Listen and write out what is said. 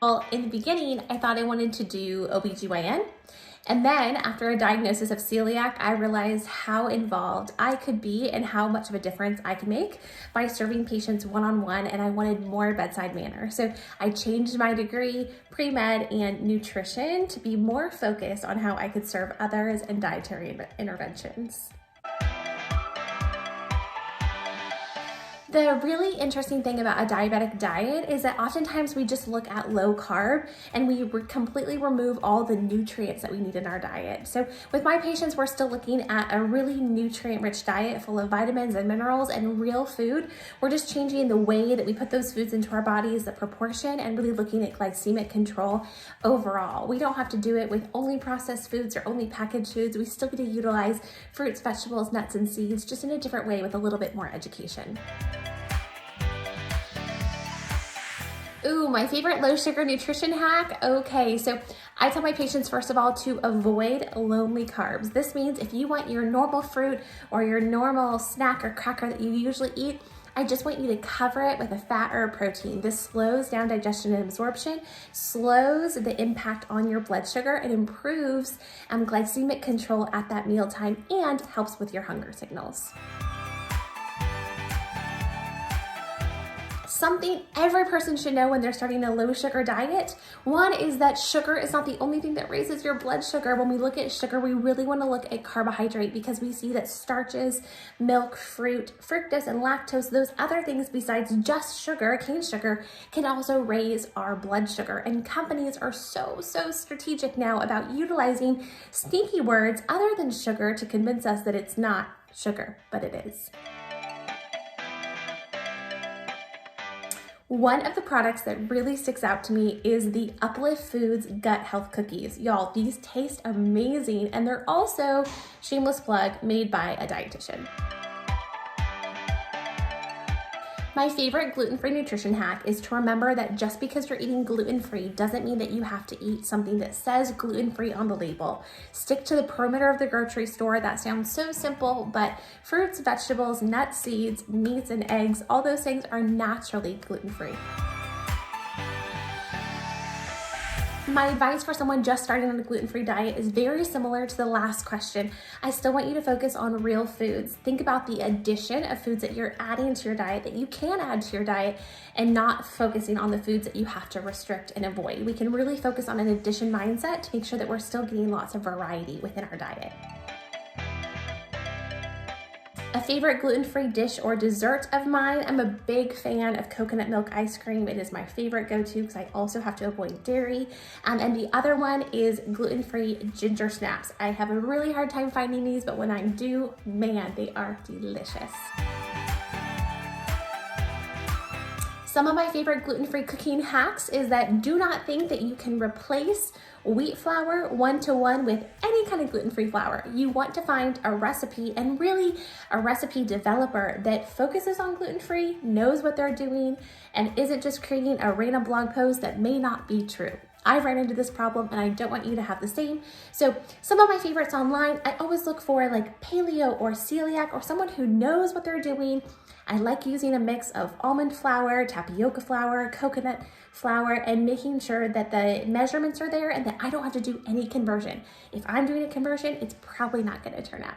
Well, in the beginning, I thought I wanted to do OBGYN. And then after a diagnosis of celiac, I realized how involved I could be and how much of a difference I could make by serving patients one-on-one, and I wanted more bedside manner. So I changed my degree, pre-med and nutrition, to be more focused on how I could serve others and dietary interventions. The really interesting thing about a diabetic diet is that oftentimes we just look at low carb and we completely remove all the nutrients that we need in our diet. So with my patients, we're still looking at a really nutrient-rich diet full of vitamins and minerals and real food. We're just changing the way that we put those foods into our bodies, the proportion, and really looking at glycemic control overall. We don't have to do it with only processed foods or only packaged foods. We still get to utilize fruits, vegetables, nuts, and seeds, just in a different way with a little bit more education. Ooh, my favorite low sugar nutrition hack. Okay, so I tell my patients, first of all, to avoid lonely carbs. This means if you want your normal fruit or your normal snack or cracker that you usually eat, I just want you to cover it with a fat or a protein. This slows down digestion and absorption, slows the impact on your blood sugar, and improves glycemic control at that mealtime and helps with your hunger signals. Something every person should know when they're starting a low sugar diet. One is that sugar is not the only thing that raises your blood sugar. When we look at sugar, we really want to look at carbohydrate because we see that starches, milk, fruit, fructose, and lactose, those other things besides just sugar, cane sugar, can also raise our blood sugar. And companies are so strategic now about utilizing sneaky words other than sugar to convince us that it's not sugar, but it is. One of the products that really sticks out to me is the Uplift Foods Gut Health Cookies. Y'all, these taste amazing, and they're also, shameless plug, made by a dietitian. My favorite gluten-free nutrition hack is to remember that just because you're eating gluten-free doesn't mean that you have to eat something that says gluten-free on the label. Stick to the perimeter of the grocery store. That sounds so simple, but fruits, vegetables, nuts, seeds, meats, and eggs, all those things are naturally gluten-free. My advice for someone just starting on a gluten-free diet is very similar to the last question. I still want you to focus on real foods. Think about the addition of foods that you're adding to your diet, that you can add to your diet, and not focusing on the foods that you have to restrict and avoid. We can really focus on an addition mindset to make sure that we're still getting lots of variety within our diet. A favorite gluten-free dish or dessert of mine, I'm a big fan of coconut milk ice cream. It is my favorite go-to because I also have to avoid dairy. And the other one is gluten-free ginger snaps. I have a really hard time finding these, but when I do, man, they are delicious. Some of my favorite gluten-free cooking hacks is that do not think that you can replace wheat flour one-to-one with any kind of gluten-free flour. You want to find a recipe, and really a recipe developer that focuses on gluten-free, knows what they're doing, and isn't just creating a random blog post that may not be true. I've ran into this problem and I don't want you to have the same. So some of my favorites online, I always look for like paleo or celiac or someone who knows what they're doing. I like using a mix of almond flour, tapioca flour, coconut flour, and making sure that the measurements are there and that I don't have to do any conversion. If I'm doing a conversion, it's probably not going to turn out.